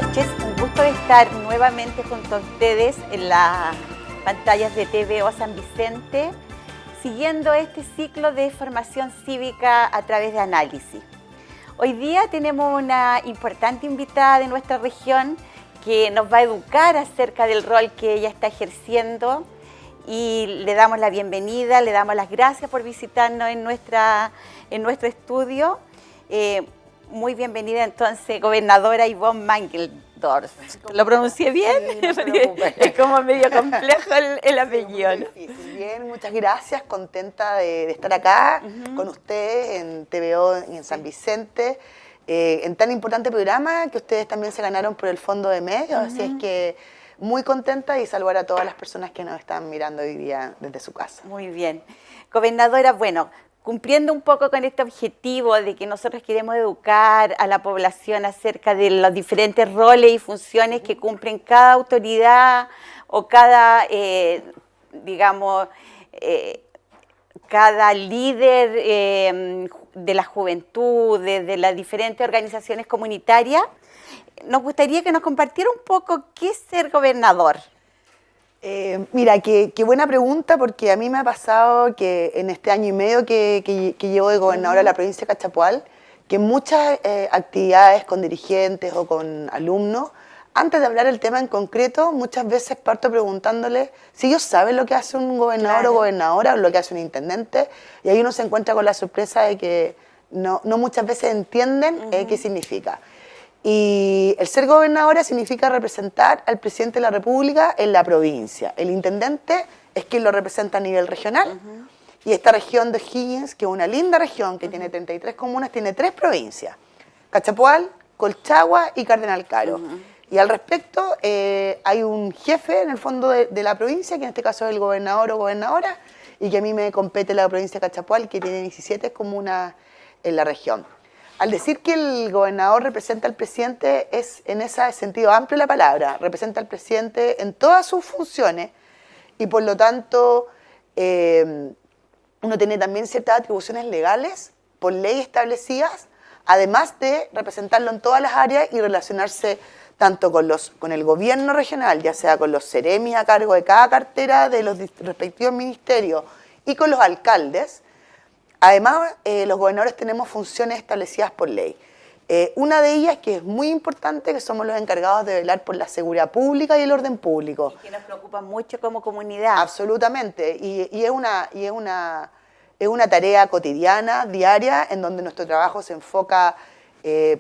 noches, un gusto de estar nuevamente junto a ustedes en las pantallas de TVO San Vicente, siguiendo este ciclo de formación cívica a través de análisis. Hoy día tenemos una importante invitada de nuestra región que nos va a educar acerca del rol que ella está ejerciendo y le damos la bienvenida, le damos las gracias por visitarnos en nuestro estudio. Muy bienvenida entonces, gobernadora Yvonne Mangeldorf. ¿Lo pronuncié bien? Sí, no se preocupe. Es como medio complejo el apellido. Sí, difícil. Bien, muchas gracias, contenta de estar acá con ustedes en TVO en San Vicente, en tan importante programa que ustedes también se ganaron por el Fondo de Medios, así es que muy contenta y saludar a todas las personas que nos están mirando hoy día desde su casa. Muy bien. Gobernadora, bueno, cumpliendo un poco con este objetivo de que nosotros queremos educar a la población acerca de los diferentes roles y funciones que cumplen cada autoridad o cada, cada líder de la juventud, de las diferentes organizaciones comunitarias, nos gustaría que nos compartiera un poco qué es ser gobernador. Mira, qué buena pregunta, porque a mí me ha pasado que en este año y medio que llevo de gobernadora de la provincia de Cachapoal, que muchas actividades con dirigentes o con alumnos, antes de hablar el tema en concreto, muchas veces parto preguntándole si ellos saben lo que hace un gobernador o gobernadora o lo que hace un intendente, y ahí uno se encuentra con la sorpresa de que no muchas veces entienden qué significa. Y el ser gobernadora significa representar al presidente de la República en la provincia. El intendente es quien lo representa a nivel regional. Y esta región de O'Higgins, que es una linda región que tiene 33 comunas, tiene 3 provincias: Cachapoal, Colchagua y Cardenal Caro. Y al respecto hay un jefe en el fondo de la provincia, que en este caso es el gobernador o gobernadora, y que a mí me compete la provincia de Cachapoal, que tiene 17 comunas en la región. Al decir que el gobernador representa al presidente, es en ese sentido amplio la palabra, representa al presidente en todas sus funciones y por lo tanto uno tiene también ciertas atribuciones legales por ley establecidas, además de representarlo en todas las áreas y relacionarse tanto con el gobierno regional, ya sea con los seremis a cargo de cada cartera de los respectivos ministerios y con los alcaldes. Además, los gobernadores tenemos funciones establecidas por ley. Una de ellas, que es muy importante, que somos los encargados de velar por la seguridad pública y el orden público. Y que nos preocupa mucho como comunidad. Absolutamente. Y es una tarea cotidiana, diaria, en donde nuestro trabajo se enfoca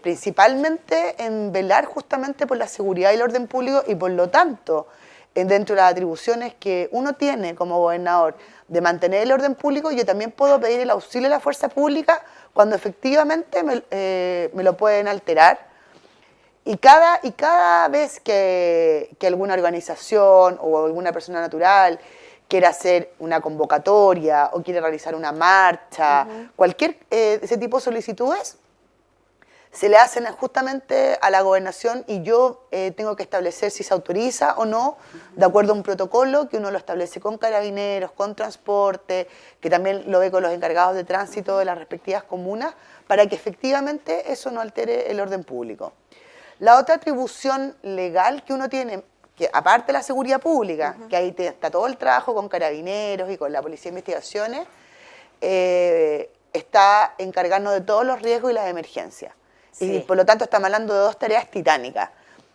principalmente en velar justamente por la seguridad y el orden público y por lo tanto, dentro de las atribuciones que uno tiene como gobernador de mantener el orden público, yo también puedo pedir el auxilio de la fuerza pública cuando efectivamente me lo pueden alterar. Y cada vez que alguna organización o alguna persona natural quiere hacer una convocatoria o quiere realizar una marcha, cualquier ese tipo de solicitudes, se le hacen justamente a la gobernación y yo tengo que establecer si se autoriza o no, de acuerdo a un protocolo que uno lo establece con carabineros, con transporte, que también lo ve con los encargados de tránsito de las respectivas comunas, para que efectivamente eso no altere el orden público. La otra atribución legal que uno tiene, que aparte de la seguridad pública, que ahí está todo el trabajo con carabineros y con la policía de investigaciones, está encargarnos de todos los riesgos y las emergencias. Sí. Y por lo tanto estamos hablando de 2 tareas titánicas.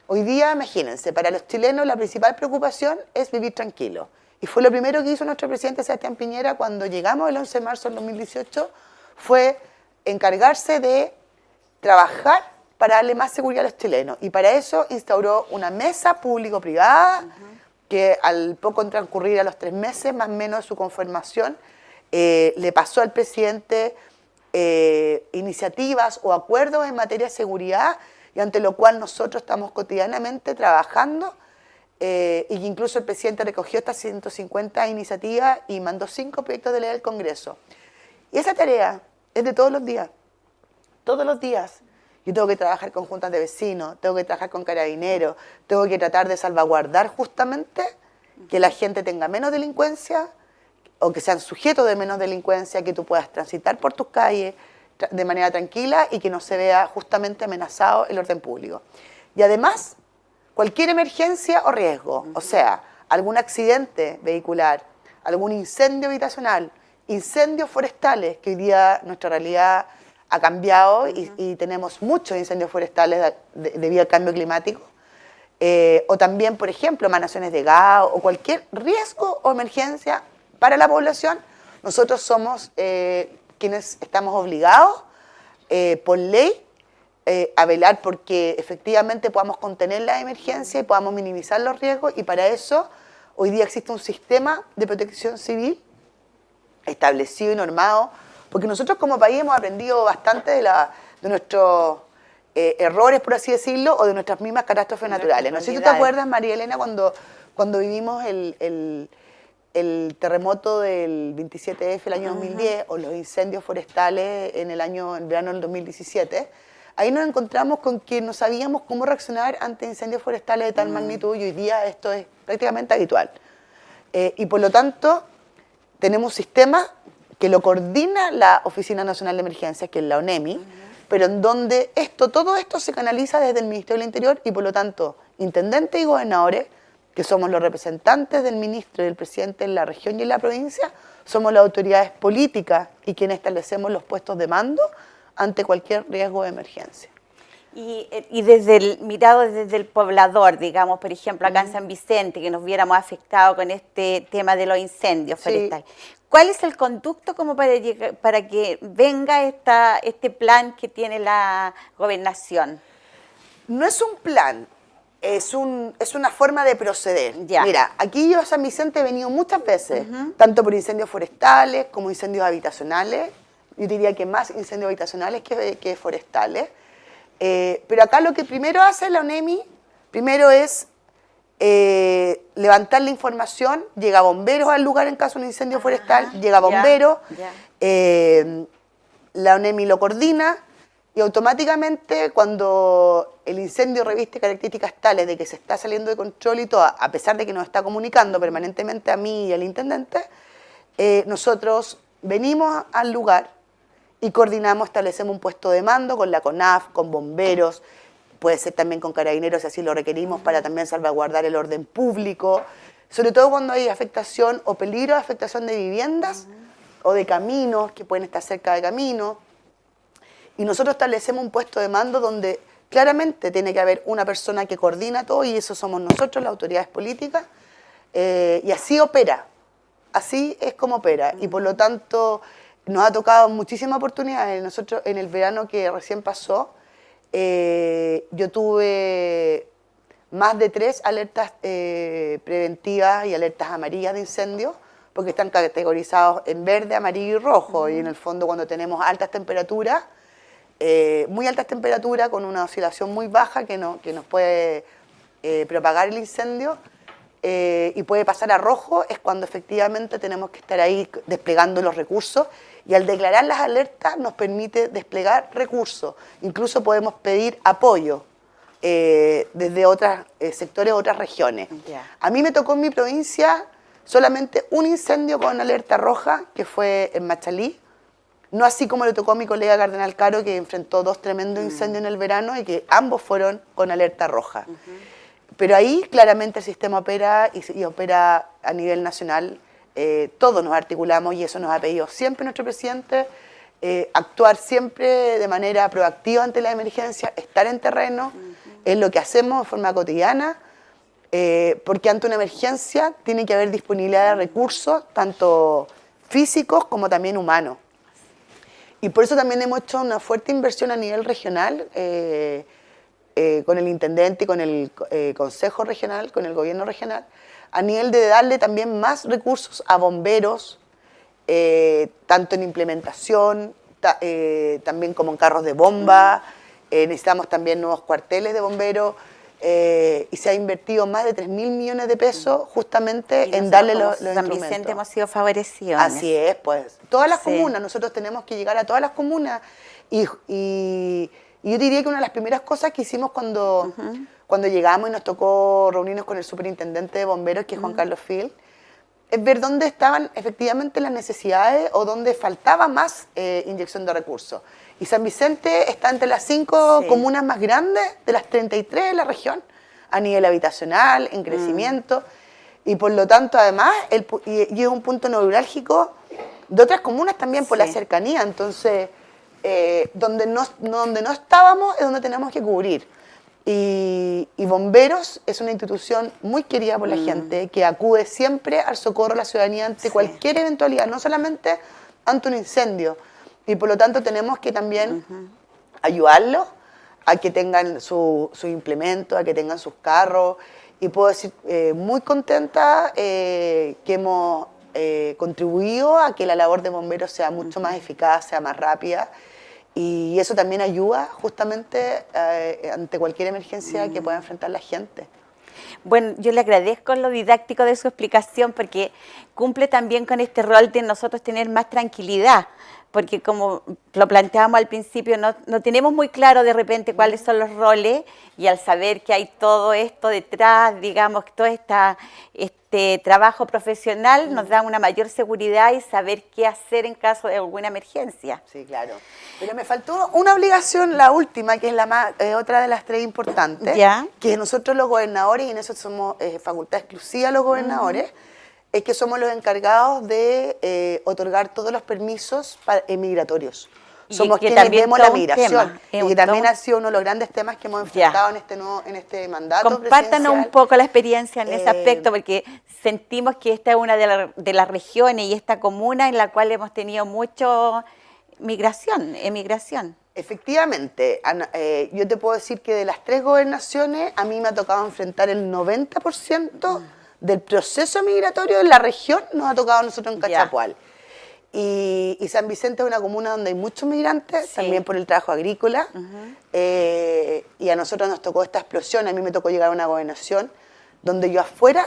Hoy día, imagínense, para los chilenos la principal preocupación es vivir tranquilo. Y fue lo primero que hizo nuestro presidente Sebastián Piñera cuando llegamos el 11 de marzo del 2018, fue encargarse de trabajar para darle más seguridad a los chilenos. Y para eso instauró una mesa público-privada que al poco transcurrir a los 3 meses, más o menos de su conformación, le pasó al presidente iniciativas o acuerdos en materia de seguridad, y ante lo cual nosotros estamos cotidianamente trabajando, y que incluso el presidente recogió estas 150 iniciativas y mandó 5 proyectos de ley al Congreso. Y esa tarea es de todos los días. Todos los días. Yo tengo que trabajar con juntas de vecinos, tengo que trabajar con carabineros, tengo que tratar de salvaguardar justamente que la gente tenga menos delincuencia, o que sean sujetos de menos delincuencia, que tú puedas transitar por tus calles de manera tranquila y que no se vea justamente amenazado el orden público. Y además, cualquier emergencia o riesgo, o sea, algún accidente vehicular, algún incendio habitacional, incendios forestales, que hoy día nuestra realidad ha cambiado y tenemos muchos incendios forestales debido al cambio climático, o también, por ejemplo, emanaciones de gas o cualquier riesgo o emergencia para la población, nosotros somos quienes estamos obligados por ley a velar porque efectivamente podamos contener la emergencia y podamos minimizar los riesgos, y para eso hoy día existe un sistema de protección civil establecido y normado, porque nosotros como país hemos aprendido bastante de nuestros errores, por así decirlo, o de nuestras mismas catástrofes naturales. No sé si tú te acuerdas, María Elena, cuando vivimos el terremoto del 27F el año 2010, o los incendios forestales en el verano del 2017, ahí nos encontramos con que no sabíamos cómo reaccionar ante incendios forestales de tal magnitud, y hoy día esto es prácticamente habitual. Y por lo tanto, tenemos un sistema que lo coordina la Oficina Nacional de Emergencias, que es la ONEMI, pero en donde todo esto se canaliza desde el Ministerio del Interior, y por lo tanto, intendentes y gobernadores, que somos los representantes del ministro y del presidente en la región y en la provincia, somos las autoridades políticas y quienes establecemos los puestos de mando ante cualquier riesgo de emergencia. Y mirado desde el poblador, digamos, por ejemplo, acá en San Vicente, que nos viéramos afectados con este tema de los incendios forestales. ¿Cuál es el conducto como para que venga este plan que tiene la gobernación? No es un plan, es una forma de proceder. Ya. Mira, aquí yo a San Vicente he venido muchas veces, tanto por incendios forestales como incendios habitacionales. Yo diría que más incendios habitacionales que forestales. Pero acá lo que primero hace la ONEMI, primero es levantar la información, llega bomberos al lugar en caso de un incendio forestal, llega bomberos, la ONEMI lo coordina, y automáticamente cuando el incendio reviste características tales de que se está saliendo de control y todo, a pesar de que nos está comunicando permanentemente a mí y al intendente, nosotros venimos al lugar y coordinamos, establecemos un puesto de mando con la CONAF, con bomberos, puede ser también con carabineros si así lo requerimos, para también salvaguardar el orden público, sobre todo cuando hay afectación o peligro de afectación de viviendas o de caminos que pueden estar cerca de caminos. Y nosotros establecemos un puesto de mando donde claramente tiene que haber una persona que coordina todo, y eso somos nosotros, las autoridades políticas, y así opera, así es como opera, y por lo tanto nos ha tocado muchísimas oportunidades. Nosotros en el verano que recién pasó, yo tuve más de 3 alertas preventivas y alertas amarillas de incendio, porque están categorizados en verde, amarillo y rojo, y en el fondo cuando tenemos altas temperaturas, muy altas temperaturas con una oscilación muy baja que nos puede propagar el incendio, y puede pasar a rojo, es cuando efectivamente tenemos que estar ahí desplegando los recursos, y al declarar las alertas nos permite desplegar recursos, incluso podemos pedir apoyo desde otros sectores, otras regiones. A mí me tocó en mi provincia solamente un incendio con alerta roja, que fue en Machalí, no así como le tocó a mi colega Cardenal Caro, que enfrentó 2 tremendos incendios en el verano y que ambos fueron con alerta roja. Pero ahí claramente el sistema opera y opera a nivel nacional. Todos nos articulamos, y eso nos ha pedido siempre nuestro presidente, actuar siempre de manera proactiva ante la emergencia, estar en terreno, es lo que hacemos de forma cotidiana, porque ante una emergencia tiene que haber disponibilidad de recursos, tanto físicos como también humanos. Y por eso también hemos hecho una fuerte inversión a nivel regional, con el intendente y con el consejo regional, con el gobierno regional, a nivel de darle también más recursos a bomberos, tanto en implementación, también como en carros de bomba. Necesitamos también nuevos cuarteles de bomberos, y se ha invertido más de 3.000 millones de pesos justamente en darle los instrumentos. San Vicente hemos sido favorecidos. Así es, pues. Todas las comunas, nosotros tenemos que llegar a todas las comunas, y yo diría que una de las primeras cosas que hicimos cuando llegamos y nos tocó reunirnos con el superintendente de bomberos, que es Juan Carlos Fil, es ver dónde estaban efectivamente las necesidades o dónde faltaba más inyección de recursos. Y San Vicente está entre las 5 Sí. comunas más grandes de las 33 de la región, a nivel habitacional, en crecimiento. Y por lo tanto, además, y es un punto neurálgico de otras comunas también por la Sí. cercanía. Entonces, donde no estábamos es donde tenemos que cubrir. Y Bomberos es una institución muy querida por la gente, que acude siempre al socorro a la ciudadanía ante Sí. cualquier eventualidad, no solamente ante un incendio. Y por lo tanto tenemos que también ayudarlos a que tengan su implemento, a que tengan sus carros. Y puedo decir, muy contenta que hemos contribuido a que la labor de bomberos sea mucho más eficaz, sea más rápida. Y eso también ayuda justamente ante cualquier emergencia que pueda enfrentar la gente. Bueno, yo le agradezco lo didáctico de su explicación porque cumple también con este rol de nosotros tener más tranquilidad, porque como lo planteábamos al principio, no tenemos muy claro de repente cuáles son los roles y al saber que hay todo esto detrás, digamos, todo este trabajo profesional nos da una mayor seguridad y saber qué hacer en caso de alguna emergencia. Sí, claro. Pero me faltó una obligación, la última, que es la más, otra de las tres importantes, Ya. que nosotros los gobernadores, y en eso somos facultad exclusiva los gobernadores, es que somos los encargados de otorgar todos los permisos migratorios. Y Somos que quienes también vemos todo la un migración. tema, es Y un que también todo- ha sido uno de los grandes temas que hemos enfrentado en este mandato Compártanos presidencial. un poco la experiencia en ese Eh, aspecto, porque sentimos que esta es una de las regiones y esta comuna en la cual hemos tenido mucho emigración. Efectivamente, yo te puedo decir que de las tres gobernaciones a mí me ha tocado enfrentar el 90% del proceso migratorio en la región, nos ha tocado a nosotros en Ya. Cachapual. Y San Vicente es una comuna donde hay muchos migrantes, Sí. también por el trabajo agrícola, y a nosotros nos tocó esta explosión, a mí me tocó llegar a una gobernación donde yo afuera,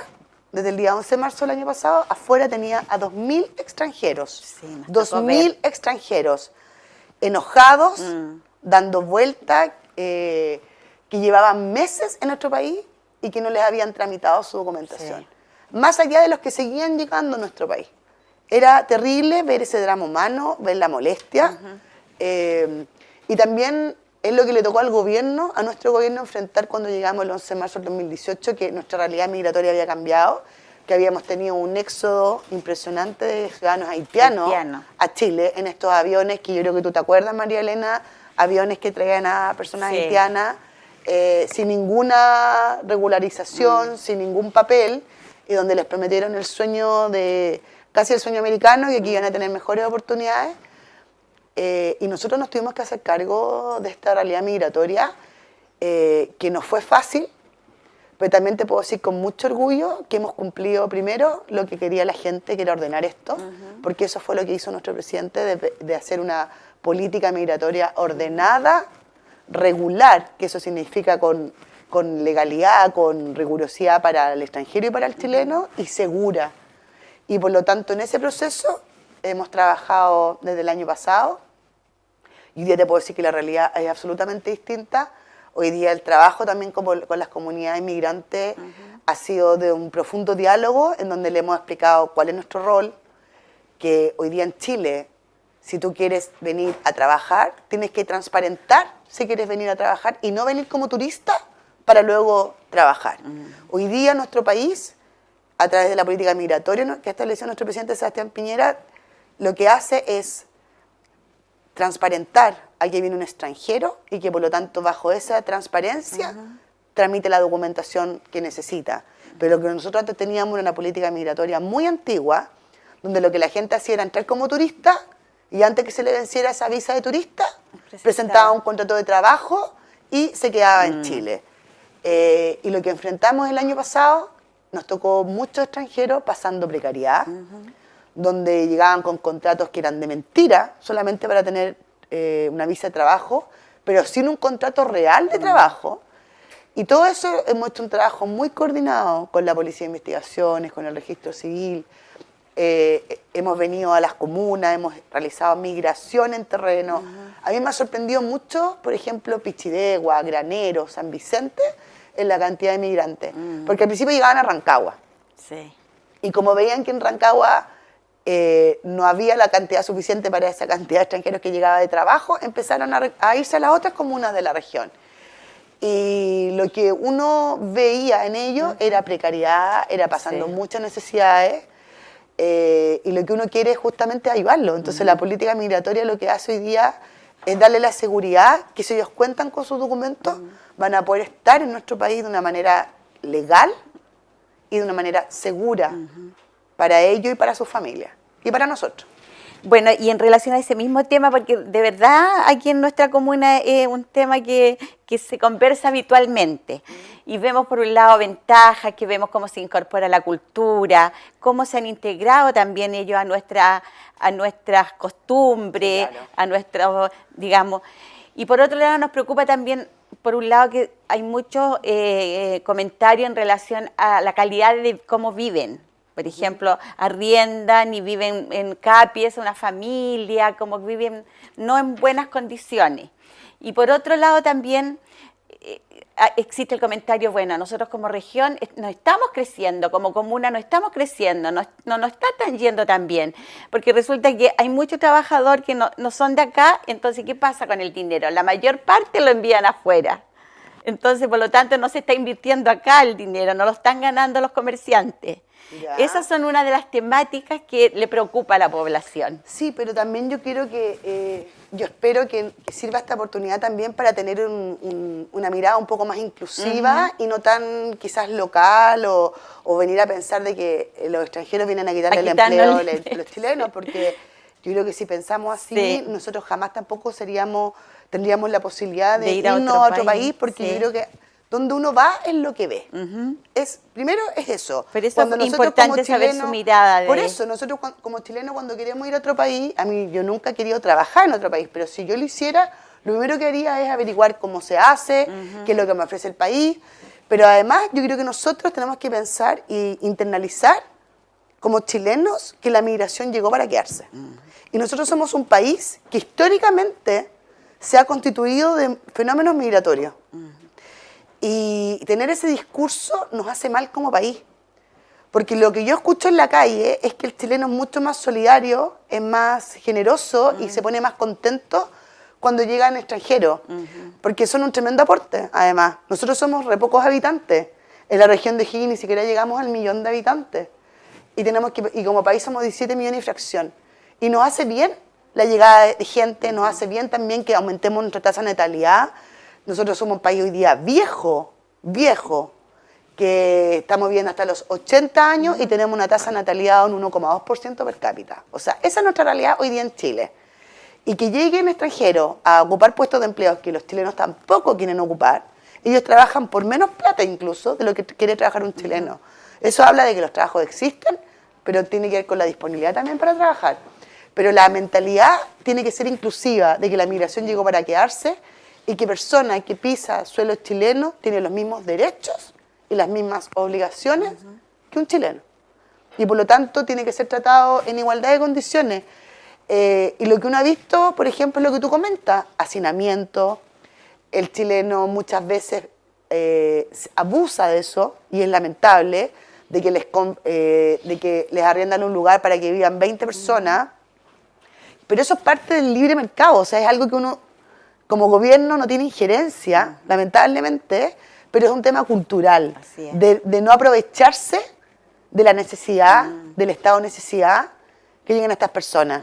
desde el día 11 de marzo del año pasado, afuera tenía a 2.000 extranjeros, Sí, nos tocó 2.000 extranjeros, enojados, dando vueltas, que llevaban meses en nuestro país y que no les habían tramitado su documentación. Más allá de los que seguían llegando a nuestro país. Era terrible ver ese drama humano, ver la molestia. Y también es lo que le tocó al gobierno, a nuestro gobierno, enfrentar cuando llegamos el 11 de marzo del 2018, que nuestra realidad migratoria había cambiado, que habíamos tenido un éxodo impresionante de ciudadanos haitianos a Chile en estos aviones, que yo creo que tú te acuerdas, María Elena, aviones que traían a personas Sí. haitianas sin ninguna regularización, sin ningún papel, y donde les prometieron el sueño casi el sueño americano, y que iban a tener mejores oportunidades. Y nosotros nos tuvimos que hacer cargo de esta realidad migratoria, que no fue fácil, pero también te puedo decir con mucho orgullo que hemos cumplido primero lo que quería la gente, que era ordenar esto, porque eso fue lo que hizo nuestro presidente, de hacer una política migratoria ordenada, regular, que eso significa con legalidad, con rigurosidad para el extranjero y para el chileno, y segura. Y por lo tanto, en ese proceso hemos trabajado desde el año pasado, y hoy día te puedo decir que la realidad es absolutamente distinta. Hoy día el trabajo también con las comunidades migrantes ha sido de un profundo diálogo en donde le hemos explicado cuál es nuestro rol, que hoy día en Chile, si tú quieres venir a trabajar, tienes que transparentar si quieres venir a trabajar y no venir como turista para luego trabajar. Hoy día nuestro país, a través de la política migratoria que estableció nuestro presidente Sebastián Piñera, lo que hace es transparentar a que viene un extranjero y que por lo tanto bajo esa transparencia tramite la documentación que necesita. Pero lo que nosotros antes teníamos era una política migratoria muy antigua, donde lo que la gente hacía era entrar como turista y antes que se le venciera esa visa de turista, presentaba un contrato de trabajo y se quedaba en Chile. Y lo que enfrentamos el año pasado, nos tocó muchos extranjeros pasando precariedad, donde llegaban con contratos que eran de mentira, solamente para tener una visa de trabajo, pero sin un contrato real de trabajo. Y todo eso hemos hecho un trabajo muy coordinado con la Policía de Investigaciones, con el Registro Civil. Hemos venido a las comunas, hemos realizado migración en terreno. A mí me ha sorprendido mucho, por ejemplo, Pichidegua, Granero, San Vicente, en la cantidad de migrantes. Porque al principio llegaban a Rancagua. Sí. Y como veían que en Rancagua no había la cantidad suficiente para esa cantidad de extranjeros que llegaba de trabajo, empezaron a irse a las otras comunas de la región. Y lo que uno veía en ellos era precariedad, era pasando muchas necesidades, y lo que uno quiere es justamente ayudarlo. Entonces la política migratoria lo que hace hoy día es darle la seguridad que si ellos cuentan con sus documentos, van a poder estar en nuestro país de una manera legal y de una manera segura para ellos y para sus familias y para nosotros. Bueno, y en relación a ese mismo tema, porque de verdad aquí en nuestra comuna es un tema que se conversa habitualmente y vemos por un lado ventajas, que vemos cómo se incorpora la cultura, cómo se han integrado también ellos a nuestras costumbres, claro, a nuestros, digamos, y por otro lado nos preocupa también, por un lado, que hay muchos comentarios en relación a la calidad de cómo viven. Por ejemplo, arriendan y viven en capies, una familia, como viven no en buenas condiciones. Y por otro lado también existe el comentario, bueno, nosotros como región no estamos creciendo, como comuna no estamos creciendo, no está tan yendo tan bien, porque resulta que hay muchos trabajadores que no son de acá, entonces ¿qué pasa con el dinero? La mayor parte lo envían afuera. Entonces, por lo tanto, no se está invirtiendo acá el dinero, no lo están ganando los comerciantes. Ya. Esas son una de las temáticas que le preocupa a la población. Sí, pero también yo quiero yo espero que sirva esta oportunidad también para tener una mirada un poco más inclusiva y no tan quizás local o venir a pensar de que los extranjeros vienen a quitarle el empleo a los chilenos, porque yo creo que si pensamos así, nosotros jamás tampoco tendríamos la posibilidad de irnos a otro país, porque yo creo que donde uno va es lo que ve. Primero es eso. Pero eso es importante saber su mirada. Por eso, nosotros como chilenos cuando queremos ir a otro país, yo nunca he querido trabajar en otro país, pero si yo lo hiciera, lo primero que haría es averiguar cómo se hace, qué es lo que me ofrece el país. Pero además yo creo que nosotros tenemos que pensar e internalizar como chilenos que la migración llegó para quedarse. Y nosotros somos un país que históricamente se ha constituido de fenómenos migratorios. Y tener ese discurso nos hace mal como país. Porque lo que yo escucho en la calle es que el chileno es mucho más solidario, es más generoso y se pone más contento cuando llegan extranjeros. Porque son un tremendo aporte, además. Nosotros somos re pocos habitantes. En la región de O'Higgins ni siquiera llegamos al 1.000.000 de habitantes. Y como país somos 17 millones y fracción. Y nos hace bien la llegada de gente, nos hace bien también que aumentemos nuestra tasa de natalidad. Nosotros somos un país hoy día viejo, que estamos viviendo hasta los 80 años y tenemos una tasa de natalidad de un 1,2% per cápita. O sea, esa es nuestra realidad hoy día en Chile. Y que lleguen extranjeros a ocupar puestos de empleo que los chilenos tampoco quieren ocupar, ellos trabajan por menos plata incluso de lo que quiere trabajar un chileno. Eso habla de que los trabajos existen, pero tiene que ver con la disponibilidad también para trabajar. Pero la mentalidad tiene que ser inclusiva, de que la migración llegó para quedarse, y que persona que pisa suelo chileno tiene los mismos derechos y las mismas obligaciones que un chileno. Y por lo tanto tiene que ser tratado en igualdad de condiciones. Y lo que uno ha visto, por ejemplo, es lo que tú comentas, hacinamiento. El chileno muchas veces abusa de eso, y es lamentable, de que les arriendan un lugar para que vivan 20 personas. Pero eso es parte del libre mercado, o sea, es algo que uno como gobierno no tiene injerencia, lamentablemente, pero es un tema cultural, de no aprovecharse de la necesidad, del estado de necesidad que llegan a estas personas.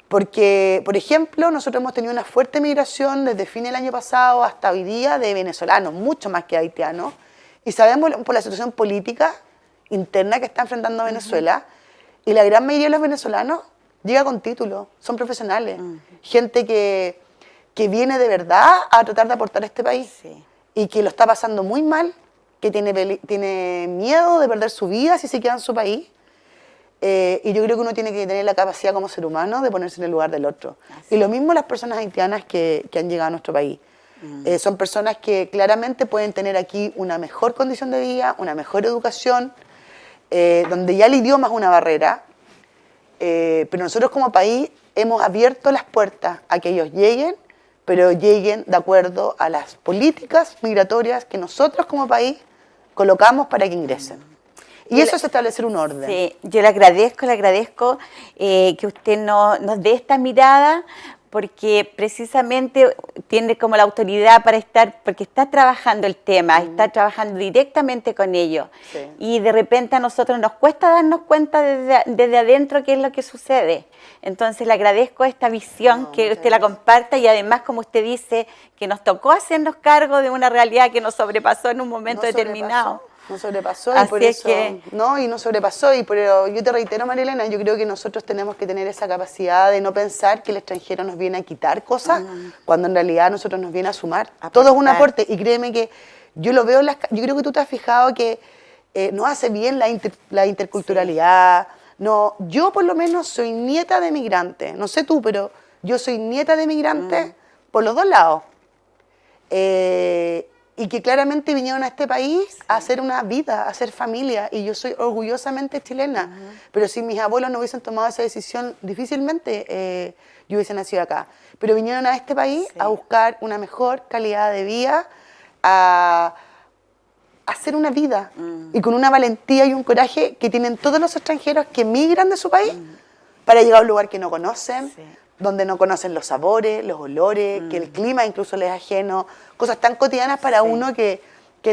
Porque, por ejemplo, nosotros hemos tenido una fuerte migración desde fin del año pasado hasta hoy día de venezolanos, mucho más que haitianos, y sabemos por la situación política interna que está enfrentando Venezuela, y la gran mayoría de los venezolanos llega con título, son profesionales, gente que viene de verdad a tratar de aportar a este país y que lo está pasando muy mal, que tiene miedo de perder su vida si se queda en su país. Y yo creo que uno tiene que tener la capacidad como ser humano de ponerse en el lugar del otro. Y lo mismo las personas haitianas que han llegado a nuestro país. Son personas que claramente pueden tener aquí una mejor condición de vida, una mejor educación, donde ya el idioma es una barrera, pero nosotros como país hemos abierto las puertas a que ellos lleguen, pero lleguen de acuerdo a las políticas migratorias que nosotros como país colocamos para que ingresen. Y eso es establecer un orden. Sí, yo le agradezco que usted nos dé esta mirada, porque precisamente tiene como la autoridad para estar, porque está trabajando el tema, está trabajando directamente con ellos. Sí. Y de repente a nosotros nos cuesta darnos cuenta desde adentro qué es lo que sucede. Entonces le agradezco esta visión que usted la comparta, y además, como usted dice, que nos tocó hacernos cargo de una realidad que nos sobrepasó en un momento determinado. No sobrepasó, Así y por es eso, que... no, y no sobrepasó, y pero yo te reitero, María Elena, yo creo que nosotros tenemos que tener esa capacidad de no pensar que el extranjero nos viene a quitar cosas, cuando en realidad a nosotros nos viene a sumar. Todo es un aporte, y créeme que yo lo veo, yo creo que tú te has fijado que nos hace bien la interculturalidad. No, yo por lo menos soy nieta de migrante, no sé tú, pero yo soy nieta de migrante por los dos lados. Y que claramente vinieron a este país a hacer una vida, a hacer familia, y yo soy orgullosamente chilena. Pero si mis abuelos no hubiesen tomado esa decisión, difícilmente yo hubiese nacido acá. Pero vinieron a este país a buscar una mejor calidad de vida, a hacer una vida, y con una valentía y un coraje que tienen todos los extranjeros que migran de su país para llegar a un lugar que no conocen, donde no conocen los sabores, los olores, que el clima incluso les es ajeno, cosas tan cotidianas para uno que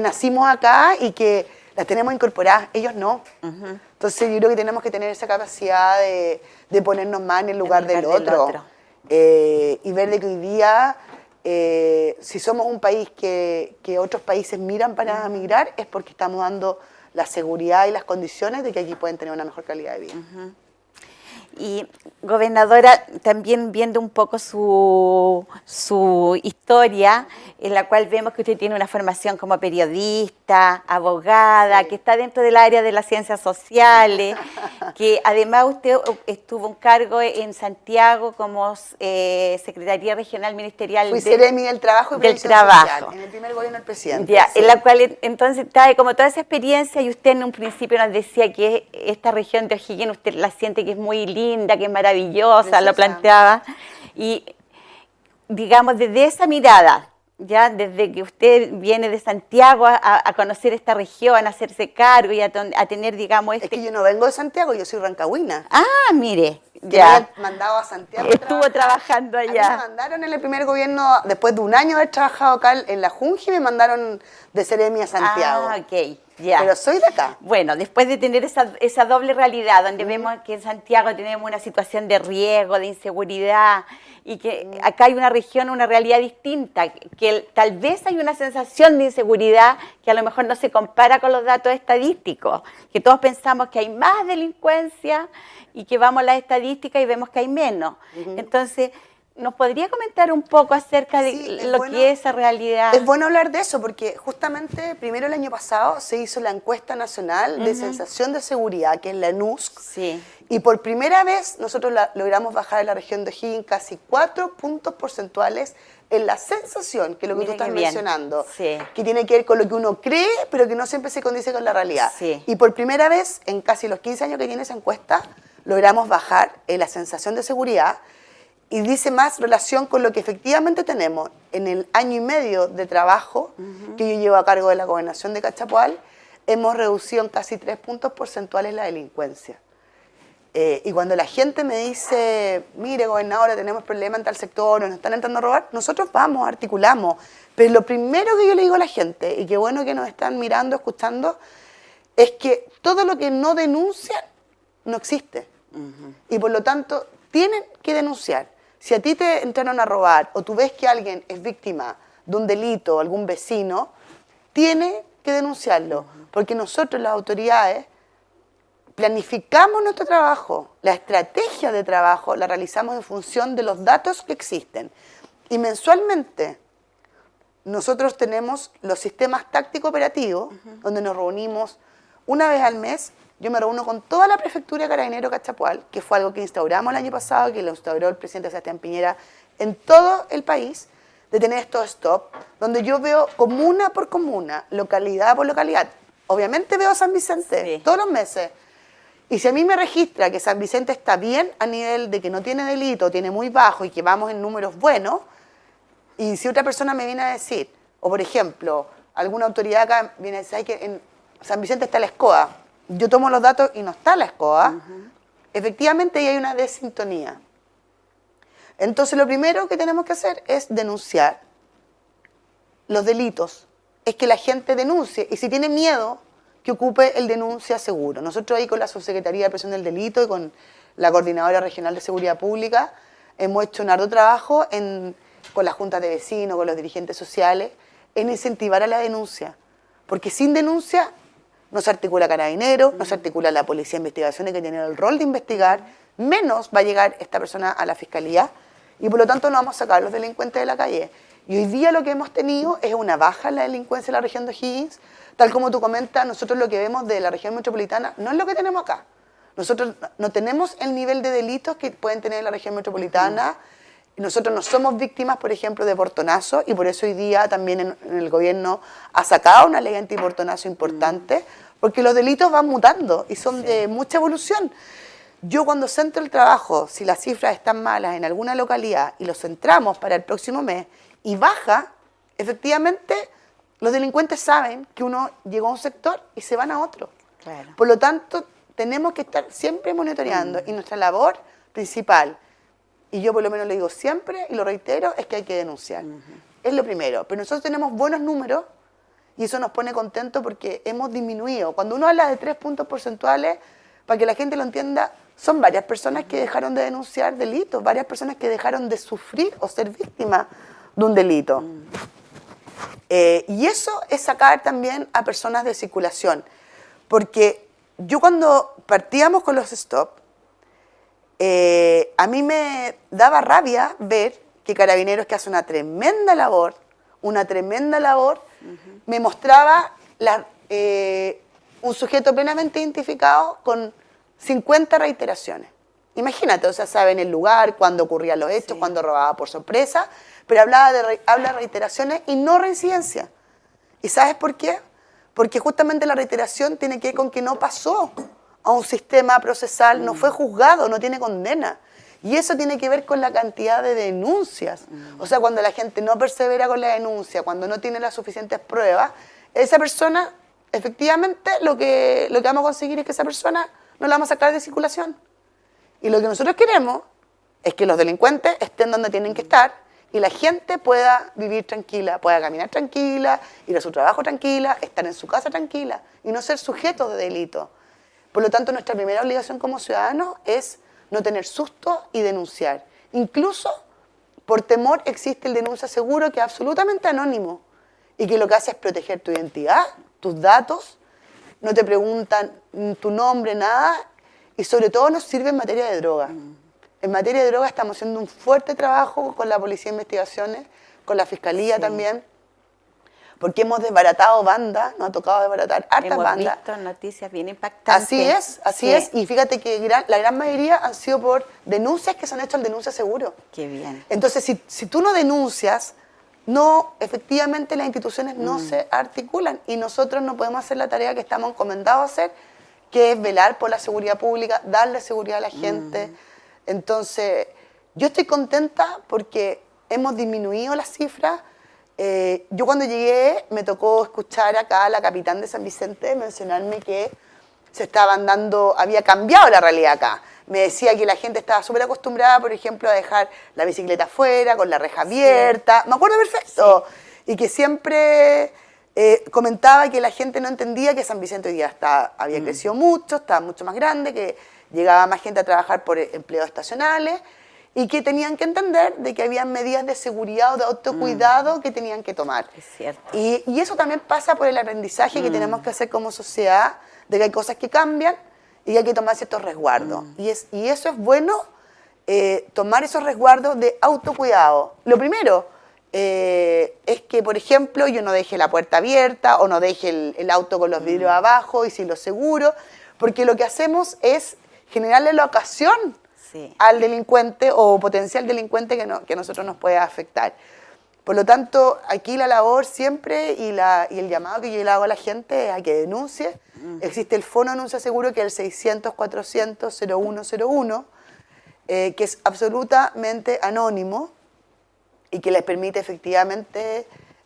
nacimos acá y que las tenemos incorporadas, ellos no. Entonces yo creo que tenemos que tener esa capacidad de ponernos más en el lugar del otro. Y ver de que hoy día, si somos un país que otros países miran para migrar, es porque estamos dando la seguridad y las condiciones de que aquí pueden tener una mejor calidad de vida. Y, gobernadora, también viendo un poco su historia, en la cual vemos que usted tiene una formación como periodista, abogada, que está dentro del área de las ciencias sociales, que además usted tuvo un cargo en Santiago como Secretaría Regional Ministerial Fui Seremi del Trabajo y Previsión Social, en el primer gobierno del presidente. Ya, en la cual entonces está como toda esa experiencia, y usted en un principio nos decía que esta región de O'Higgins usted la siente que es muy linda, que es maravillosa, preciosa. Lo planteaba, y digamos desde esa mirada, ya desde que usted viene de Santiago a conocer esta región, a hacerse cargo y a tener, digamos, Es que yo no vengo de Santiago, yo soy rancagüina. Ah, mire, que ya. Me habían mandado a Santiago. Estuvo trabajando allá. A mí me mandaron en el primer gobierno, después de un año de haber trabajado acá en la Junji, me mandaron de Seremi a Santiago. Ah, ok. Ya. Pero soy de acá. Bueno, después de tener esa doble realidad, donde vemos que en Santiago tenemos una situación de riesgo, de inseguridad, y que acá hay una región, una realidad distinta, que tal vez hay una sensación de inseguridad que a lo mejor no se compara con los datos estadísticos, que todos pensamos que hay más delincuencia y que vamos a las estadísticas y vemos que hay menos. Entonces, ¿nos podría comentar un poco acerca de lo que es esa realidad? Es bueno hablar de eso, porque justamente primero el año pasado se hizo la encuesta nacional de sensación de seguridad, que es la ENUSC, y por primera vez nosotros logramos bajar en la región de O'Higgins casi 4 puntos porcentuales en la sensación, que es lo que tú estás mencionando, que tiene que ver con lo que uno cree, pero que no siempre se condice con la realidad. Y por primera vez, en casi los 15 años que tiene esa encuesta, logramos bajar en la sensación de seguridad, y dice más relación con lo que efectivamente tenemos. En el año y medio de trabajo que yo llevo a cargo de la gobernación de Cachapoal, hemos reducido en casi 3 puntos porcentuales la delincuencia. Y cuando la gente me dice, mire, gobernadora, tenemos problemas en tal sector, nos están entrando a robar, nosotros vamos, articulamos. Pero lo primero que yo le digo a la gente, y qué bueno que nos están mirando, escuchando, es que todo lo que no denuncian no existe. Y por lo tanto, tienen que denunciar. Si a ti te entraron a robar o tú ves que alguien es víctima de un delito, algún vecino, tiene que denunciarlo, porque nosotros, las autoridades, planificamos nuestro trabajo, la estrategia de trabajo la realizamos en función de los datos que existen. Y mensualmente nosotros tenemos los sistemas táctico-operativos, donde nos reunimos una vez al mes. Yo me reúno con toda la prefectura de Carabineros Cachapoal, que fue algo que instauramos el año pasado, que lo instauró el presidente Sebastián Piñera en todo el país, de tener estos stop, donde yo veo comuna por comuna, localidad por localidad. Obviamente veo San Vicente todos los meses. Y si a mí me registra que San Vicente está bien a nivel de que no tiene delito, tiene muy bajo y que vamos en números buenos, y si otra persona me viene a decir, o por ejemplo, alguna autoridad acá viene a decir que en San Vicente está la escoba, yo tomo los datos y no está la escoba, efectivamente ahí hay una desintonía. Entonces lo primero que tenemos que hacer es denunciar los delitos, es que la gente denuncie, y si tiene miedo, que ocupe el denuncia seguro. Nosotros ahí con la Subsecretaría de Prevención del Delito y con la Coordinadora Regional de Seguridad Pública hemos hecho un arduo trabajo con las juntas de vecinos, con los dirigentes sociales, en incentivar a la denuncia, porque sin denuncia no se articula Carabineros, no se articula la Policía de Investigaciones que tiene el rol de investigar, menos va a llegar esta persona a la Fiscalía y por lo tanto no vamos a sacar a los delincuentes de la calle. Y hoy día lo que hemos tenido es una baja en la delincuencia en la región de O'Higgins, tal como tú comentas, nosotros lo que vemos de la región metropolitana no es lo que tenemos acá. Nosotros no tenemos el nivel de delitos que pueden tener en la región metropolitana. Nosotros no somos víctimas, por ejemplo, de portonazo y por eso hoy día también en el gobierno ha sacado una ley antiportonazo importante, porque los delitos van mutando y son de mucha evolución. Yo cuando centro el trabajo, si las cifras están malas en alguna localidad y los centramos para el próximo mes y baja, efectivamente los delincuentes saben que uno llegó a un sector y se van a otro. Claro. Por lo tanto, tenemos que estar siempre monitoreando y nuestra labor principal, y yo por lo menos lo digo siempre y lo reitero, es que hay que denunciar. Es lo primero, pero nosotros tenemos buenos números y eso nos pone contentos porque hemos disminuido. Cuando uno habla de 3 puntos porcentuales, para que la gente lo entienda, son varias personas que dejaron de denunciar delitos, varias personas que dejaron de sufrir o ser víctimas de un delito. Y eso es sacar también a personas de circulación, porque yo cuando partíamos con los stop, a mí me daba rabia ver que Carabineros, que hace una tremenda labor, me mostraba un sujeto plenamente identificado con 50 reiteraciones. Imagínate, o sea, saben el lugar, cuándo ocurrían los hechos, cuándo robaba por sorpresa, pero habla de reiteraciones y no reincidencia. ¿Y sabes por qué? Porque justamente la reiteración tiene que ver con que no pasó a un sistema procesal, no fue juzgado, no tiene condena. Y eso tiene que ver con la cantidad de denuncias. O sea, cuando la gente no persevera con la denuncia, cuando no tiene las suficientes pruebas, esa persona, efectivamente, lo que vamos a conseguir es que esa persona no la vamos a sacar de circulación. Y lo que nosotros queremos es que los delincuentes estén donde tienen que estar y la gente pueda vivir tranquila, pueda caminar tranquila, ir a su trabajo tranquila, estar en su casa tranquila y no ser sujetos de delito. Por lo tanto, nuestra primera obligación como ciudadanos es no tener susto y denunciar. Incluso, por temor, existe el denuncia seguro que es absolutamente anónimo y que lo que hace es proteger tu identidad, tus datos, no te preguntan tu nombre, nada, y sobre todo nos sirve en materia de droga. En materia de droga estamos haciendo un fuerte trabajo con la Policía de Investigaciones, con la Fiscalía también, porque hemos desbaratado bandas, nos ha tocado desbaratar hartas bandas. Hemos visto noticias bien impactantes. Así es, y fíjate que la gran mayoría han sido por denuncias que se han hecho al denuncia seguro. Qué bien. Entonces, si tú no denuncias, efectivamente las instituciones no se articulan y nosotros no podemos hacer la tarea que estamos encomendados a hacer, que es velar por la seguridad pública, darle seguridad a la gente. Entonces, yo estoy contenta porque hemos disminuido las cifras. Yo cuando llegué me tocó escuchar acá a la capitán de San Vicente mencionarme que había cambiado la realidad acá. Me decía que la gente estaba súper acostumbrada, por ejemplo, a dejar la bicicleta afuera, con la reja abierta. Me acuerdo perfecto. Y que siempre comentaba que la gente no entendía que San Vicente hoy día había crecido mucho, estaba mucho más grande, que llegaba más gente a trabajar por empleos estacionales y que tenían que entender de que había medidas de seguridad o de autocuidado que tenían que tomar. Es cierto. Y eso también pasa por el aprendizaje que tenemos que hacer como sociedad, de que hay cosas que cambian y hay que tomar ciertos resguardos. Y eso es bueno, tomar esos resguardos de autocuidado. Lo primero es que, por ejemplo, yo no deje la puerta abierta o no deje el auto con los vidrios abajo y si lo seguro, porque lo que hacemos es generarle la ocasión al delincuente o potencial delincuente que a nosotros nos puede afectar. Por lo tanto, aquí la labor siempre y el llamado que yo le hago a la gente es a que denuncie. Existe el Fono Denuncia Seguro, que es el 600-400-0101, que es absolutamente anónimo y que les permite efectivamente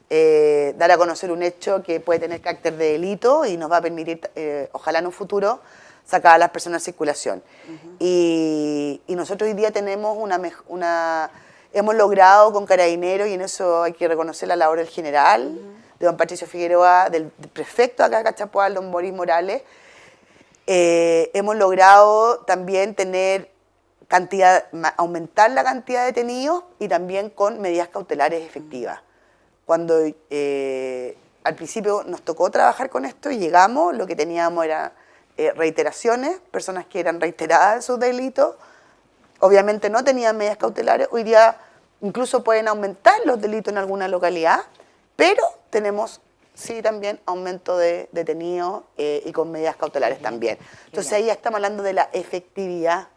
dar a conocer un hecho que puede tener carácter de delito y nos va a permitir, ojalá en un futuro, sacar a las personas de circulación. Y nosotros hoy día tenemos hemos logrado con Carabineros, y en eso hay que reconocer la labor del general, de don Patricio Figueroa, del prefecto acá de Cachapoal, don Boris Morales. Hemos logrado también aumentar la cantidad de detenidos y también con medidas cautelares efectivas. Cuando al principio nos tocó trabajar con esto y llegamos, lo que teníamos era reiteraciones, personas que eran reiteradas en sus delitos, obviamente no tenían medidas cautelares. Hoy día incluso pueden aumentar los delitos en alguna localidad, pero tenemos sí también aumento de detenidos y con medidas cautelares también. Entonces ahí ya estamos hablando de la efectividad,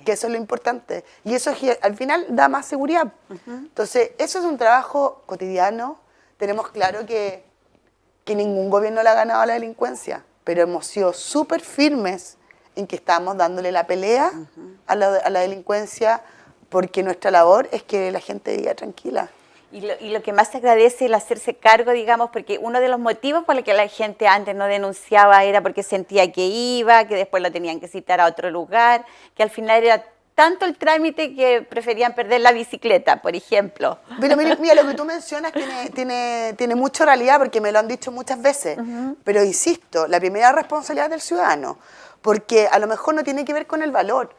que eso es lo importante. Y eso al final da más seguridad. Entonces eso es un trabajo cotidiano. Tenemos claro que ningún gobierno le ha ganado a la delincuencia, pero hemos sido súper firmes en que estamos dándole la pelea a la delincuencia, porque nuestra labor es que la gente viva tranquila. Y lo que más se agradece es el hacerse cargo, digamos, porque uno de los motivos por los que la gente antes no denunciaba era porque sentía que iba, que después lo tenían que citar a otro lugar, que al final era tanto el trámite que preferían perder la bicicleta, por ejemplo. Pero mira, lo que tú mencionas tiene mucha realidad, porque me lo han dicho muchas veces. Pero insisto, la primera responsabilidad es del ciudadano, porque a lo mejor no tiene que ver con el valor,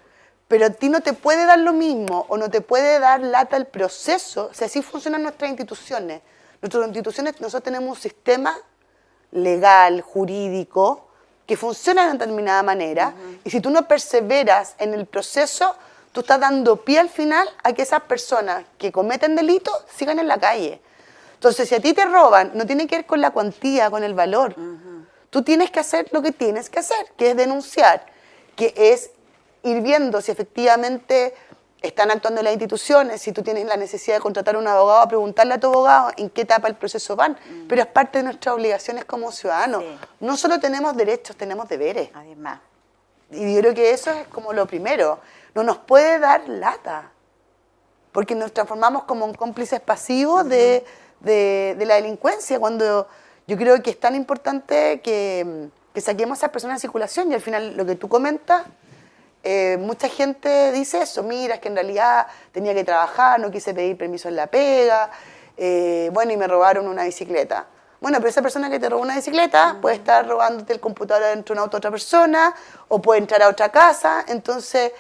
pero a ti no te puede dar lo mismo o no te puede dar lata el proceso. O sea, así funcionan nuestras instituciones. Nosotros tenemos un sistema legal, jurídico, que funciona de determinada manera, y si tú no perseveras en el proceso, tú estás dando pie al final a que esas personas que cometen delitos sigan en la calle. Entonces, si a ti te roban, no tiene que ver con la cuantía, con el valor. Tú tienes que hacer lo que tienes que hacer, que es denunciar, que es ir viendo si efectivamente están actuando las instituciones, si tú tienes la necesidad de contratar a un abogado, a preguntarle a tu abogado en qué etapa del proceso van, pero es parte de nuestras obligaciones como ciudadanos. Sí. No solo tenemos derechos, tenemos deberes. Además. Y yo creo que eso es como lo primero. No nos puede dar lata, porque nos transformamos como en cómplices pasivos de la delincuencia, cuando yo creo que es tan importante que saquemos a esas personas en circulación. Y al final lo que tú comentas, mucha gente dice eso: mira, es que en realidad tenía que trabajar, no quise pedir permiso en la pega, bueno, y me robaron una bicicleta. Bueno, pero esa persona que te robó una bicicleta puede estar robándote el computador dentro de un auto de otra persona, o puede entrar a otra casa. Entonces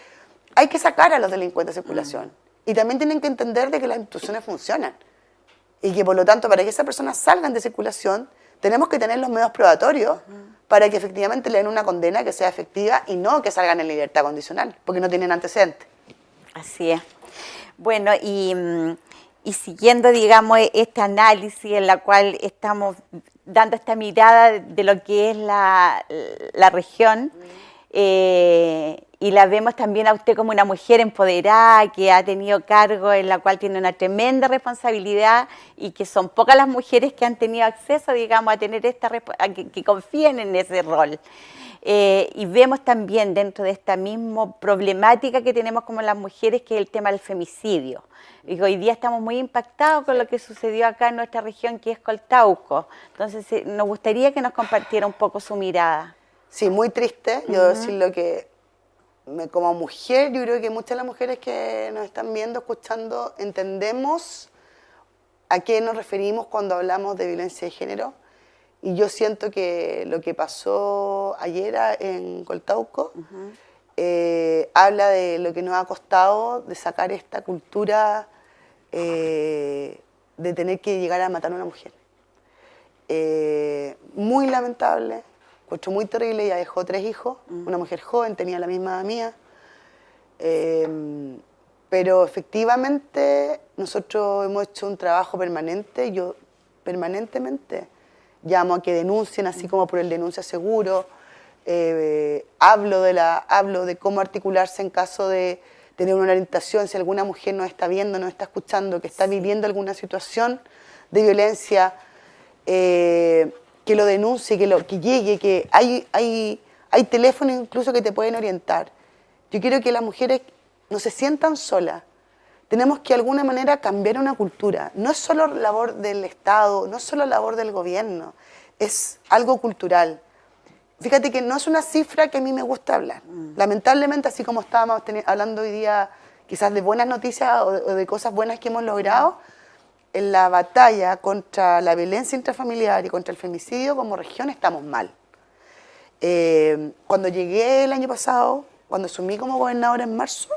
hay que sacar a los delincuentes de circulación. Y también tienen que entender de que las instituciones funcionan, y que por lo tanto, para que esas personas salgan de circulación, tenemos que tener los medios probatorios para que efectivamente le den una condena que sea efectiva y no que salgan en libertad condicional, porque no tienen antecedentes. Así es. Bueno, y siguiendo, digamos, este análisis en la cual estamos dando esta mirada de lo que es la región, y la vemos también a usted como una mujer empoderada, que ha tenido cargo, en la cual tiene una tremenda responsabilidad, y que son pocas las mujeres que han tenido acceso, digamos, a tener que confíen en ese rol. Y vemos también dentro de esta misma problemática que tenemos como las mujeres, que es el tema del femicidio. Y hoy día estamos muy impactados con lo que sucedió acá en nuestra región, que es Coltauco. Entonces, nos gustaría que nos compartiera un poco su mirada. Sí, muy triste. Yo decirlo que como mujer, yo creo que muchas de las mujeres que nos están viendo, escuchando, entendemos a qué nos referimos cuando hablamos de violencia de género. Y yo siento que lo que pasó ayer en Coltauco habla de lo que nos ha costado de sacar esta cultura de tener que llegar a matar a una mujer. Muy lamentable. Encuentro muy terrible. Ella dejó 3 hijos, una mujer joven, tenía la misma edad mía, pero efectivamente nosotros hemos hecho un trabajo permanente. Yo permanentemente llamo a que denuncien, así como por el denuncia seguro, hablo de cómo articularse en caso de tener una orientación, si alguna mujer nos está viendo, nos está escuchando, que está viviendo alguna situación de violencia, que lo denuncie, que llegue, que hay teléfonos incluso que te pueden orientar. Yo quiero que las mujeres no se sientan solas. tenemos que de alguna manera cambiar una cultura. No es solo labor del Estado, no es solo labor del gobierno, es algo cultural. Fíjate que no es una cifra que a mí me gusta hablar. Lamentablemente, así como estábamos hablando hoy día quizás de buenas noticias o de cosas buenas que hemos logrado, en la batalla contra la violencia intrafamiliar y contra el femicidio como región estamos mal. Cuando llegué el año pasado, cuando asumí como gobernadora en marzo,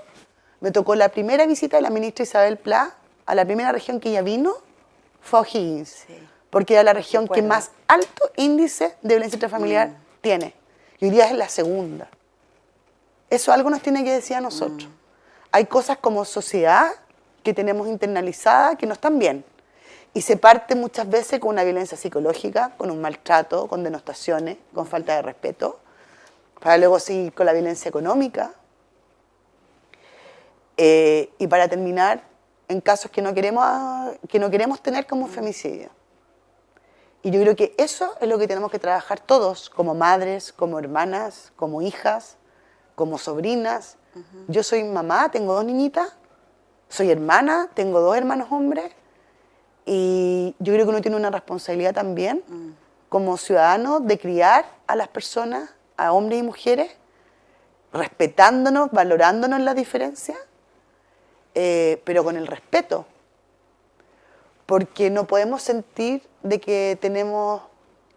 me tocó la primera visita de la ministra Isabel Pla a la primera región que ella vino, fue a O'Higgins, porque era la región que más alto índice de violencia intrafamiliar tiene. Y hoy día es la segunda. Eso algo nos tiene que decir a nosotros. Hay cosas como sociedad que tenemos internalizadas que no están bien. Y se parte muchas veces con una violencia psicológica, con un maltrato, con denostaciones, con falta de respeto, para luego seguir con la violencia económica. Y para terminar, en casos que no queremos tener como un femicidio. Y yo creo que eso es lo que tenemos que trabajar todos, como madres, como hermanas, como hijas, como sobrinas. Yo soy mamá, tengo 2 niñitas, soy hermana, tengo 2 hermanos hombres, y yo creo que uno tiene una responsabilidad también, como ciudadano, de criar a las personas, a hombres y mujeres, respetándonos, valorándonos las diferencias, pero con el respeto. Porque no podemos sentir de que tenemos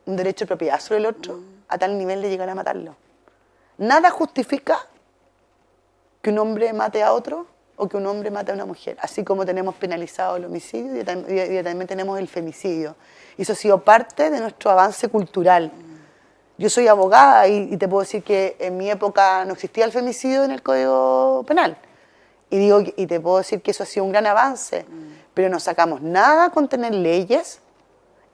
un derecho de propiedad sobre el otro a tal nivel de llegar a matarlo. Nada justifica que un hombre mate a otro o que un hombre mate a una mujer. Así como tenemos penalizado el homicidio y también tenemos el femicidio. Y eso ha sido parte de nuestro avance cultural. Yo soy abogada y te puedo decir que en mi época no existía el femicidio en el Código Penal. Y te puedo decir que eso ha sido un gran avance. Pero no sacamos nada con tener leyes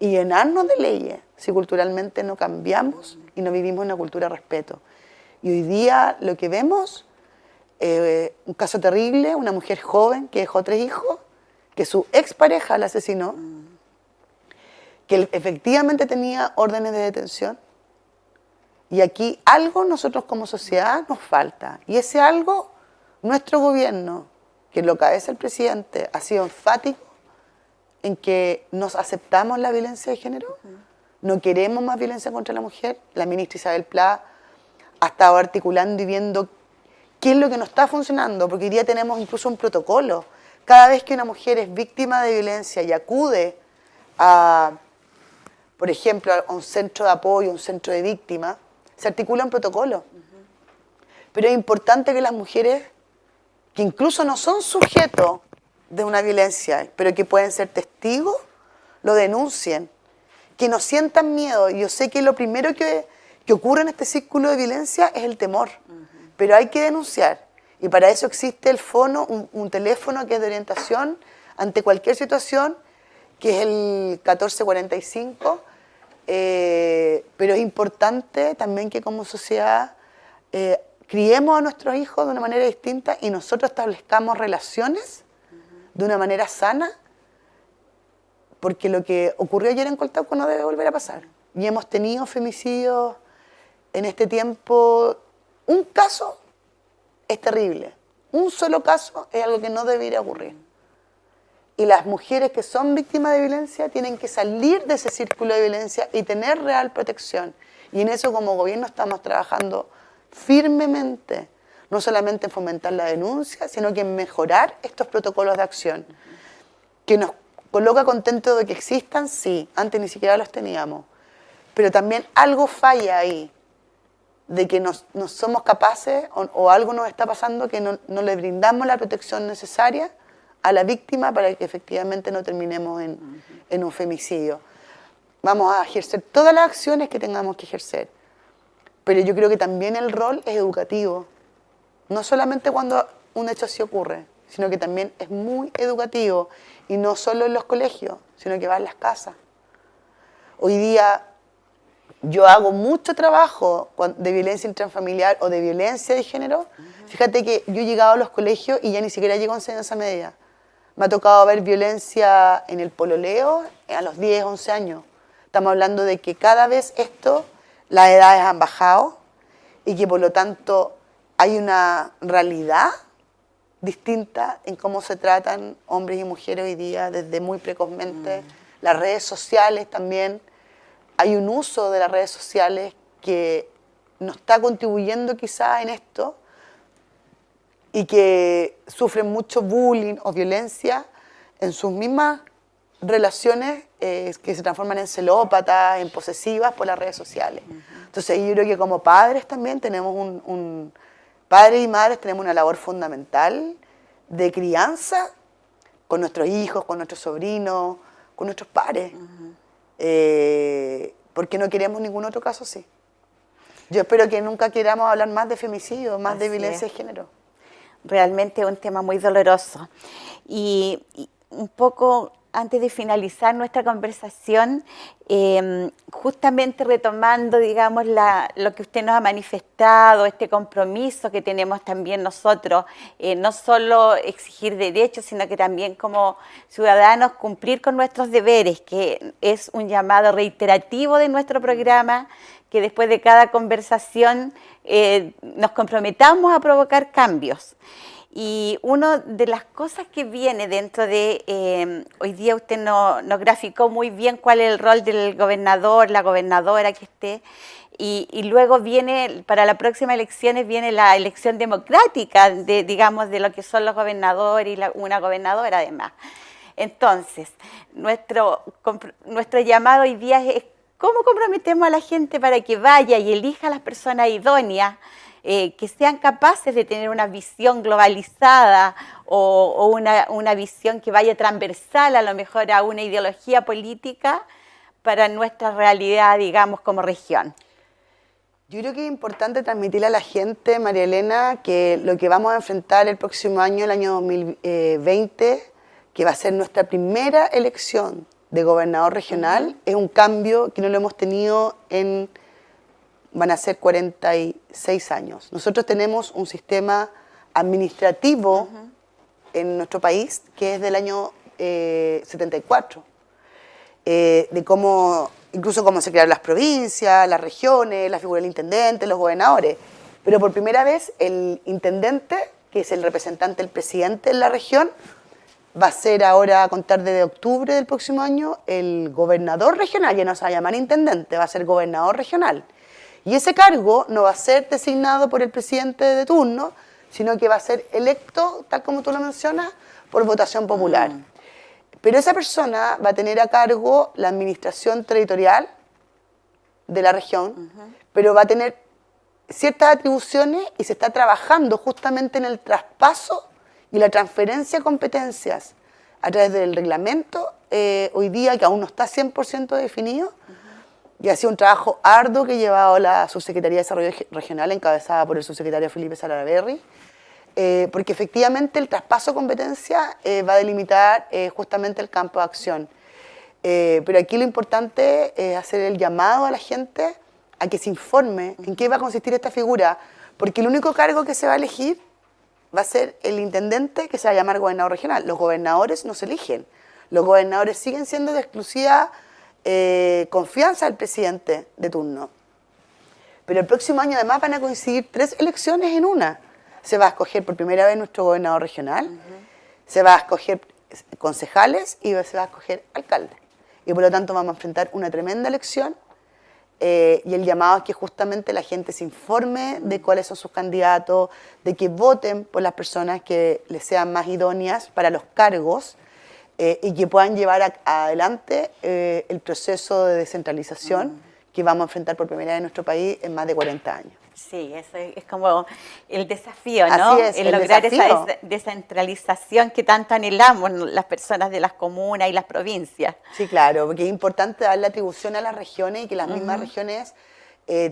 y llenarnos de leyes si culturalmente no cambiamos y no vivimos una cultura de respeto. Y hoy día lo que vemos, un caso terrible, una mujer joven que dejó 3 hijos, que su expareja la asesinó, que efectivamente tenía órdenes de detención. Y aquí algo nosotros como sociedad nos falta. Y ese algo, nuestro gobierno, que lo cabeza el presidente, ha sido enfático en que nos aceptamos la violencia de género, no queremos más violencia contra la mujer. La ministra Isabel Pla ha estado articulando y viendo qué es lo que no está funcionando, porque hoy día tenemos incluso un protocolo. Cada vez que una mujer es víctima de violencia y acude a, por ejemplo, a un centro de apoyo, un centro de víctimas, se articula un protocolo. Pero es importante que las mujeres que incluso no son sujetos de una violencia, pero que pueden ser testigos, lo denuncien, que no sientan miedo. Yo sé que lo primero que ocurre en este círculo de violencia es el temor, pero hay que denunciar. Y para eso existe el fono, un teléfono que es de orientación ante cualquier situación, que es el 1445, pero es importante también que como sociedad criemos a nuestros hijos de una manera distinta y nosotros establezcamos relaciones de una manera sana, porque lo que ocurrió ayer en Coltauco no debe volver a pasar. Y hemos tenido femicidios en este tiempo. Un caso es terrible, un solo caso es algo que no debería ocurrir. Y las mujeres que son víctimas de violencia tienen que salir de ese círculo de violencia y tener real protección. Y en eso como gobierno estamos trabajando firmemente, no solamente en fomentar la denuncia, sino que en mejorar estos protocolos de acción, que nos coloca contentos de que existan, sí, antes ni siquiera los teníamos, pero también algo falla ahí, de que no somos capaces o algo nos está pasando que no le brindamos la protección necesaria a la víctima para que efectivamente no terminemos en un femicidio. Vamos a ejercer todas las acciones que tengamos que ejercer. Pero yo creo que también el rol es educativo. No solamente cuando un hecho así ocurre, sino que también es muy educativo. Y no solo en los colegios, sino que va en las casas. Hoy día yo hago mucho trabajo de violencia intrafamiliar o de violencia de género. Fíjate que yo he llegado a los colegios y ya ni siquiera llego a enseñanza media. Me ha tocado ver violencia en el pololeo a los 10, 11 años. Estamos hablando de que cada vez las edades han bajado y que por lo tanto hay una realidad distinta en cómo se tratan hombres y mujeres hoy día desde muy precozmente. Las redes sociales también, hay un uso de las redes sociales que no está contribuyendo quizás en esto y que sufren mucho bullying o violencia en sus mismas relaciones que se transforman en celópatas, en posesivas por las redes sociales. Entonces yo creo que como padres también tenemos padres y madres tenemos una labor fundamental de crianza con nuestros hijos, con nuestros sobrinos, con nuestros pares, porque no queremos ningún otro caso así. Yo espero que nunca queramos hablar más de femicidio, más de violencia de género. Realmente es un tema muy doloroso. Y un poco antes de finalizar nuestra conversación, justamente retomando, digamos, lo que usted nos ha manifestado, este compromiso que tenemos también nosotros, no solo exigir derechos, sino que también como ciudadanos cumplir con nuestros deberes, que es un llamado reiterativo de nuestro programa, que después de cada conversación nos comprometamos a provocar cambios. Y una de las cosas que viene dentro de, hoy día usted nos graficó muy bien cuál es el rol del gobernador, la gobernadora que esté, y luego viene, para las próximas elecciones, viene la elección democrática, digamos, de lo que son los gobernadores y una gobernadora además. Entonces, nuestro llamado hoy día es cómo comprometemos a la gente para que vaya y elija a las personas idóneas, que sean capaces de tener una visión globalizada o una visión que vaya transversal a lo mejor a una ideología política para nuestra realidad, digamos, como región. Yo creo que es importante transmitirle a la gente, María Elena, que lo que vamos a enfrentar el próximo año, el año 2020, que va a ser nuestra primera elección de gobernador regional, es un cambio que no lo hemos tenido van a ser 46 años. Nosotros tenemos un sistema administrativo en nuestro país que es del año 74, de cómo, incluso cómo se crearon las provincias, las regiones, la figura del intendente, los gobernadores. Pero por primera vez el intendente, que es el representante del presidente en la región, va a ser ahora, a contar desde octubre del próximo año, el gobernador regional. Ya no se va a llamar intendente, va a ser gobernador regional. Y ese cargo no va a ser designado por el presidente de turno, sino que va a ser electo, tal como tú lo mencionas, por votación popular. Pero esa persona va a tener a cargo la administración territorial de la región, pero va a tener ciertas atribuciones y se está trabajando justamente en el traspaso y la transferencia de competencias a través del reglamento, hoy día que aún no está 100% definido, y ha sido un trabajo arduo que ha llevado la Subsecretaría de Desarrollo Regional, encabezada por el subsecretario Felipe Salaverry, porque efectivamente el traspaso de competencia va a delimitar justamente el campo de acción. Pero aquí lo importante es hacer el llamado a la gente a que se informe en qué va a consistir esta figura, porque el único cargo que se va a elegir va a ser el intendente, que se va a llamar gobernador regional. Los gobernadores no se eligen, los gobernadores siguen siendo de exclusiva confianza del presidente de turno. Pero el próximo año además van a coincidir 3 elecciones en una. Se va a escoger por primera vez nuestro gobernador regional, se va a escoger concejales y se va a escoger alcalde. Y por lo tanto vamos a enfrentar una tremenda elección y el llamado es que justamente la gente se informe de cuáles son sus candidatos, de que voten por las personas que les sean más idóneas para los cargos, y que puedan llevar adelante el proceso de descentralización que vamos a enfrentar por primera vez en nuestro país en más de 40 años. Sí, eso es como el desafío, ¿no? Así es, el lograr esa descentralización que tanto anhelamos las personas de las comunas y las provincias. Sí, claro, porque es importante darle atribución a las regiones y que las mismas regiones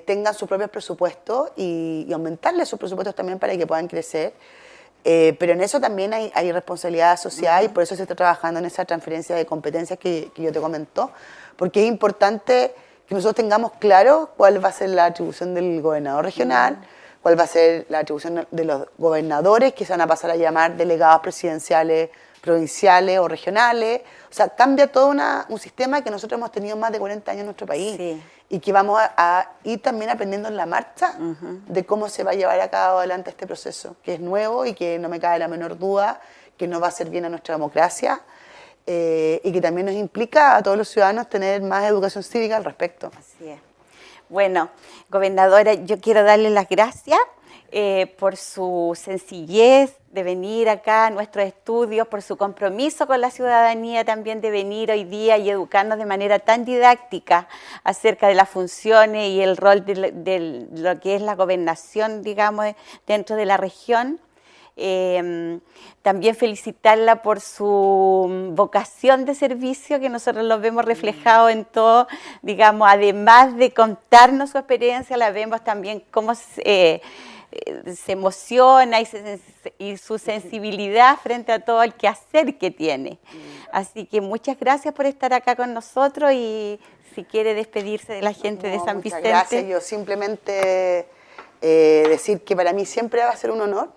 tengan sus propios presupuestos y aumentarles sus presupuestos también para que puedan crecer. Pero en eso también hay responsabilidad asociada y por eso se está trabajando en esa transferencia de competencias que yo te comentó, porque es importante que nosotros tengamos claro cuál va a ser la atribución del gobernador regional, cuál va a ser la atribución de los gobernadores que se van a pasar a llamar delegados presidenciales, provinciales o regionales. O sea, cambia todo un sistema que nosotros hemos tenido más de 40 años en nuestro país. Sí. y que vamos a ir también aprendiendo en la marcha de cómo se va a llevar a cabo adelante este proceso, que es nuevo y que no me cabe la menor duda que nos va a hacer bien a nuestra democracia y que también nos implica a todos los ciudadanos tener más educación cívica al respecto. Así es. Bueno, gobernadora, yo quiero darle las gracias por su sencillez de venir acá a nuestros estudios, por su compromiso con la ciudadanía también de venir hoy día y educarnos de manera tan didáctica acerca de las funciones y el rol de lo que es la gobernación, digamos, dentro de la región. También felicitarla por su vocación de servicio, que nosotros lo vemos reflejado en todo, digamos, además de contarnos su experiencia, la vemos también cómo se emociona y su sensibilidad frente a todo el quehacer que tiene. Así que muchas gracias por estar acá con nosotros y si quiere despedirse de la gente de San Vicente. Muchas gracias, yo simplemente decir que para mí siempre va a ser un honor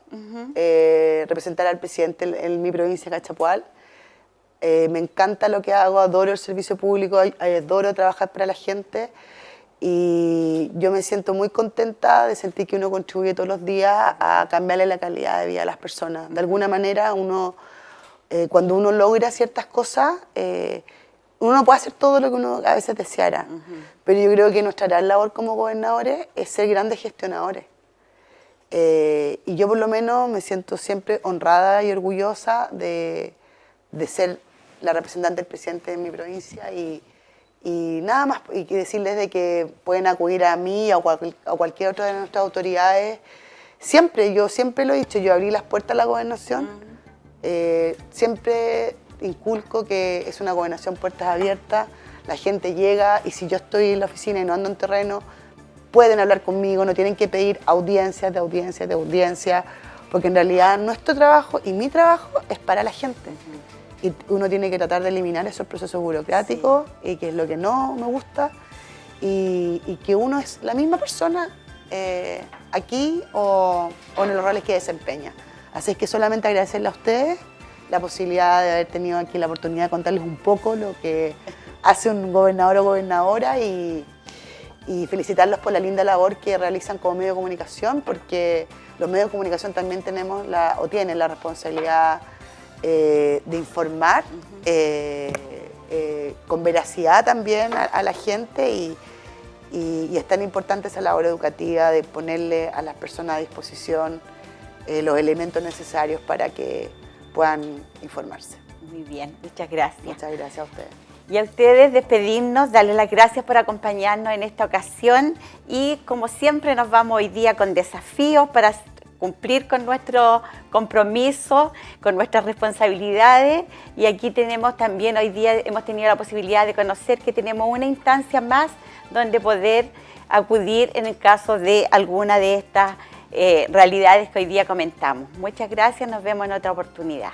representar al presidente en mi provincia, Cachapoal. Me encanta lo que hago, adoro el servicio público, adoro trabajar para la gente. Y yo me siento muy contenta de sentir que uno contribuye todos los días a cambiarle la calidad de vida a las personas. De alguna manera, cuando uno logra ciertas cosas, uno no puede hacer todo lo que uno a veces deseara. Pero yo creo que nuestra gran labor como gobernadores es ser grandes gestionadores. Y yo por lo menos me siento siempre honrada y orgullosa de ser la representante del presidente de mi provincia y nada más, y decirles de que pueden acudir a mí o a cualquier otra de nuestras autoridades. Yo siempre lo he dicho, yo abrí las puertas a la gobernación, siempre inculco que es una gobernación puertas abiertas, la gente llega y si yo estoy en la oficina y no ando en terreno, pueden hablar conmigo, no tienen que pedir audiencias, porque en realidad nuestro trabajo y mi trabajo es para la gente. Y uno tiene que tratar de eliminar esos procesos burocráticos, y que es lo que no me gusta, y que uno es la misma persona aquí o en los roles que desempeña. Así es que solamente agradecerle a ustedes la posibilidad de haber tenido aquí la oportunidad de contarles un poco lo que hace un gobernador o gobernadora y felicitarlos por la linda labor que realizan como medio de comunicación, porque los medios de comunicación también tienen la responsabilidad de informar con veracidad también a la gente y es tan importante esa labor educativa de ponerle a las personas a disposición los elementos necesarios para que puedan informarse. Muy bien, muchas gracias. Muchas gracias a ustedes. Y a ustedes despedirnos, darles las gracias por acompañarnos en esta ocasión y como siempre nos vamos hoy día con desafíos para cumplir con nuestro compromiso, con nuestras responsabilidades y aquí tenemos también, hoy día hemos tenido la posibilidad de conocer que tenemos una instancia más donde poder acudir en el caso de alguna de estas realidades que hoy día comentamos. Muchas gracias, nos vemos en otra oportunidad.